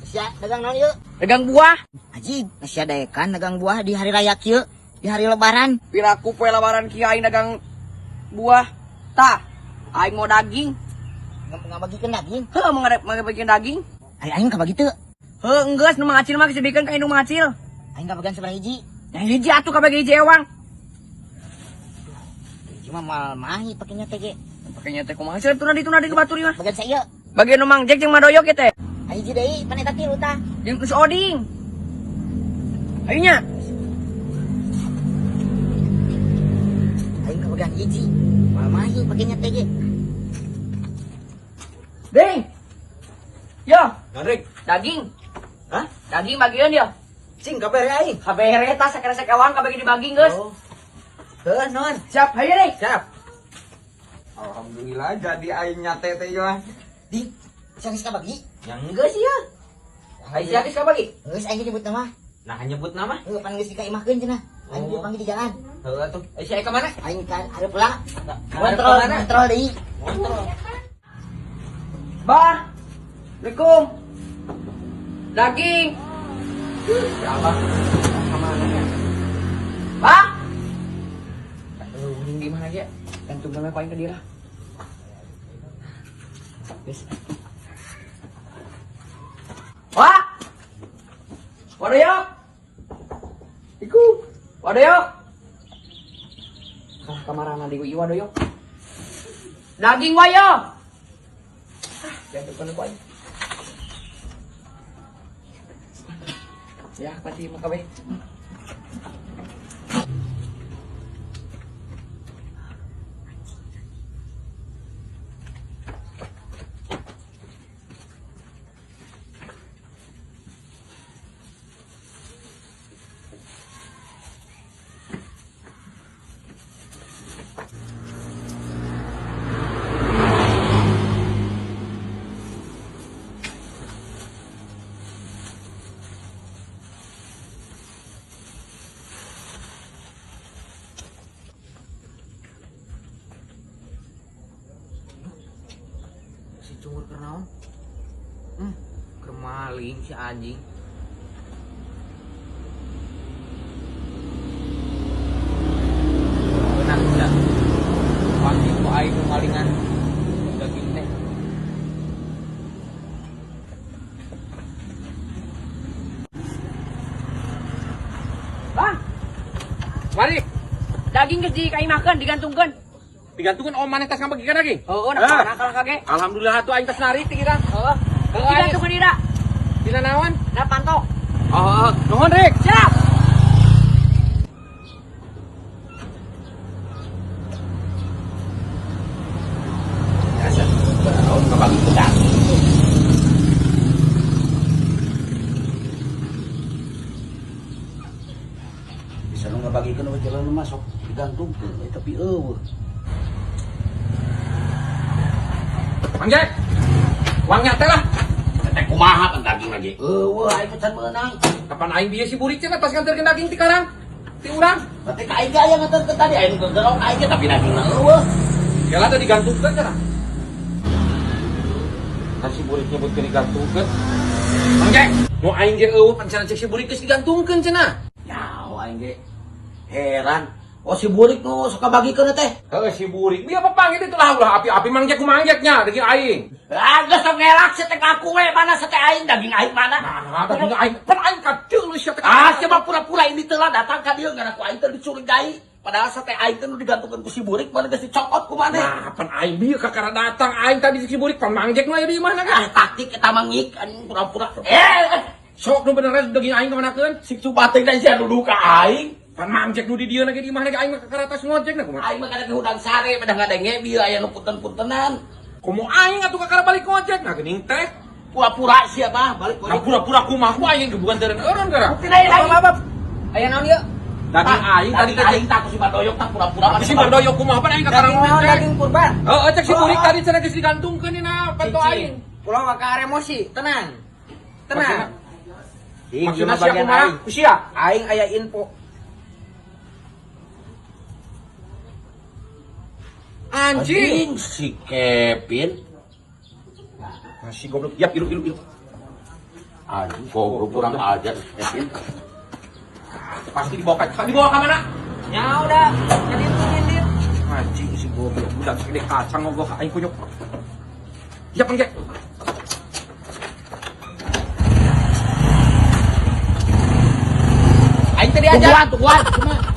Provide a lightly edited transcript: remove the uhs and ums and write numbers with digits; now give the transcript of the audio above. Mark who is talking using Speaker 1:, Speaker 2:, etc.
Speaker 1: Sia dagang naon yuk?
Speaker 2: Dagang buah.
Speaker 1: Haji, sia daekan dagang buah di hari raya kieu, di hari lebaran.
Speaker 2: Piraku poe lebaran kieu aing dagang buah. Tah, aing mau daging.
Speaker 1: Ngabagikeun daging.
Speaker 2: Heuh, mau ngabagikeun daging.
Speaker 1: Aing kabagi teu.
Speaker 2: Heuh, enggeus nu mangacil mah kesediikeun ka indung mangacil.
Speaker 1: Aing kabagian sabaraha hiji?
Speaker 2: Yang hiji atuh kabagi hiji ewang.
Speaker 1: Cuma mal mahi pakainya teh ge.
Speaker 2: Pakainya teh kumaha sih tuna di batur ieu mah.
Speaker 1: Bagian saya.
Speaker 2: Bagian nu Mang Jack jeung Madoyok ieu teh.
Speaker 1: Hiji deui pan eta tilu tah.
Speaker 2: Jeung si Oding. Aingnya.
Speaker 1: Aing kabagian hiji. Mal mahi pakainya teh ge.
Speaker 2: Ding. Yo,
Speaker 3: Nandrik,
Speaker 2: daging.
Speaker 3: hah?
Speaker 2: Daging bagian ya.
Speaker 3: Cing kabere aing.
Speaker 2: Kabeh eta sakresek ewang kabagi dibagi geus.
Speaker 3: Oh. Heuh, non.
Speaker 2: Siap, hayu deh.
Speaker 3: Siap. Alhamdulillah jadi aing nyate teh yo.
Speaker 1: Di, sia geus kabagi.
Speaker 3: Yang enggak sih ya.
Speaker 2: Hayu siap geus kabagi.
Speaker 1: Geus aing nyebut nama.
Speaker 3: Nah nyebut nama.
Speaker 1: Heuh pan geus dikaimahkeun cenah. Aing dipanggil di jalan.
Speaker 3: Heuh atuh. Sia ka mana?
Speaker 1: Aing kan hareup lah.
Speaker 3: Kontrol mana?
Speaker 1: Kontrol deui.
Speaker 3: Kontrol.
Speaker 2: Bah. Assalamualaikum. Daging.
Speaker 3: Ya Allah. Sama anaknya.
Speaker 2: Bah. Aduh, ini gimana aja? Kan tunggalnya paling ke dia. Bis. Wah. Wadoyok. Iku. Wadoyok. Ah, kamarana di Wadoyok. Daging wayo. Jangan depan aku aja. Ya, pasti mau kabeh.
Speaker 3: Si cungur kernaon? Kemaling si anjing. Benar tidak? Panggil ku aing kemalingan daging teh.
Speaker 2: Bang.
Speaker 3: Mari,
Speaker 2: Daging geus dikaimahkeun, digantungkeun.
Speaker 3: digantungkan om maneh tas ngabagikan daging.
Speaker 2: Heueuh, nah nakal kage.
Speaker 3: Alhamdulillah tuh aing tas nari tinggal.
Speaker 2: Heeh. Digantungkeun dira.
Speaker 3: Dina naon?
Speaker 2: Da pantok.
Speaker 3: Oh, nuhun Rik.
Speaker 2: Siap.
Speaker 3: Biasa. Tahu ngabagi pedang.
Speaker 4: Bisa lu ngabagikan apa jalan lu masuk digantungkeun tapi eueuh.
Speaker 3: Mang Jack. Uangnya teh lah.
Speaker 4: Teh kumaha kan daging lagi. Eueuh aing pecan meunang.
Speaker 3: Kapan aing bieu si burik cenah pas nganterkeun daging ti karang? Ti urang.
Speaker 4: Tapi ka aing aya nganterkeun tadi aing gegerong aing tapi dagingna eueuh.
Speaker 3: Yalah teh digantungkeun cenah. Nasi burik nyebutkeun digantungkeun. Mang Jack, nu aing ge eueuh pan cenah cek si burik geus digantungkeun cenah.
Speaker 4: Yao aing ge heran. Oh si burik nu suka bagikeun teh.
Speaker 3: Heuh si burik bieu papanggil itu lah ulah api-api Mang Jack ku Mang Jacknya daging aing.
Speaker 4: Ah geus sok ngelak si teh aku we mana sa teh aing daging aing mana?
Speaker 3: Nah, daging aing pan aing kaceul sia teh.
Speaker 4: Ah coba pura-pura ini teh lah datang ka dieu ngana ku aing teh dicurigai. Padahal sa teh aing teh nu digantungkeun ku si burik mana geus dicokot ku maneh.
Speaker 3: Nah, pan aing bieu kakara datang aing tadi si burik pan Mang Jack mah di mana kan?
Speaker 4: Ah taktik eta mangik anjing pura-pura.
Speaker 3: Sok nu beneran daging aing kamanakeun?
Speaker 4: Si cubating dan sia nuduh ka aing.
Speaker 3: Pan Mang Jack nu di dieu lagi di mana aing mah kakara tas ngojek na kumaha?
Speaker 4: Aing mah kada ke hudang sare pada ngadenge bieu aya nu punten-puntenan.
Speaker 3: Komo aing atuh kakara balik ngojek na geuning teh.
Speaker 4: Pura-pura sia mah balik
Speaker 3: Nah, pura-pura kumaha ku aing gebukan teureun eureun gara.
Speaker 4: Bukti deui lagi.
Speaker 2: Aya naon ieu?
Speaker 3: Daging aing tadi teh
Speaker 4: aing tak si Badoyok tak pura-pura
Speaker 3: si Bandoyok kumaha pan aing kakara ngojek.
Speaker 2: Daging kurban.
Speaker 3: Heeh, cek si burik tadi cenah geus digantungkeun dina panto aing.
Speaker 2: Pulau ka emosi, tenang. Tenang.
Speaker 3: Maksudna sia kumaha?
Speaker 2: Sia, aing aya info.
Speaker 3: Anjing.
Speaker 4: si Kevin.
Speaker 3: Masih goblok. Yap, ilu.
Speaker 4: Anjing goblok kurang ajar Kevin.
Speaker 3: Pasti dibawa ke mana?
Speaker 2: Ya udah, jadi nyindir.
Speaker 3: Anjing si goblok. Udah segede kacang mau gua aing kunyuk. Yap, Anjay.
Speaker 2: Aing tadi aja.
Speaker 1: Tungguan, cuma.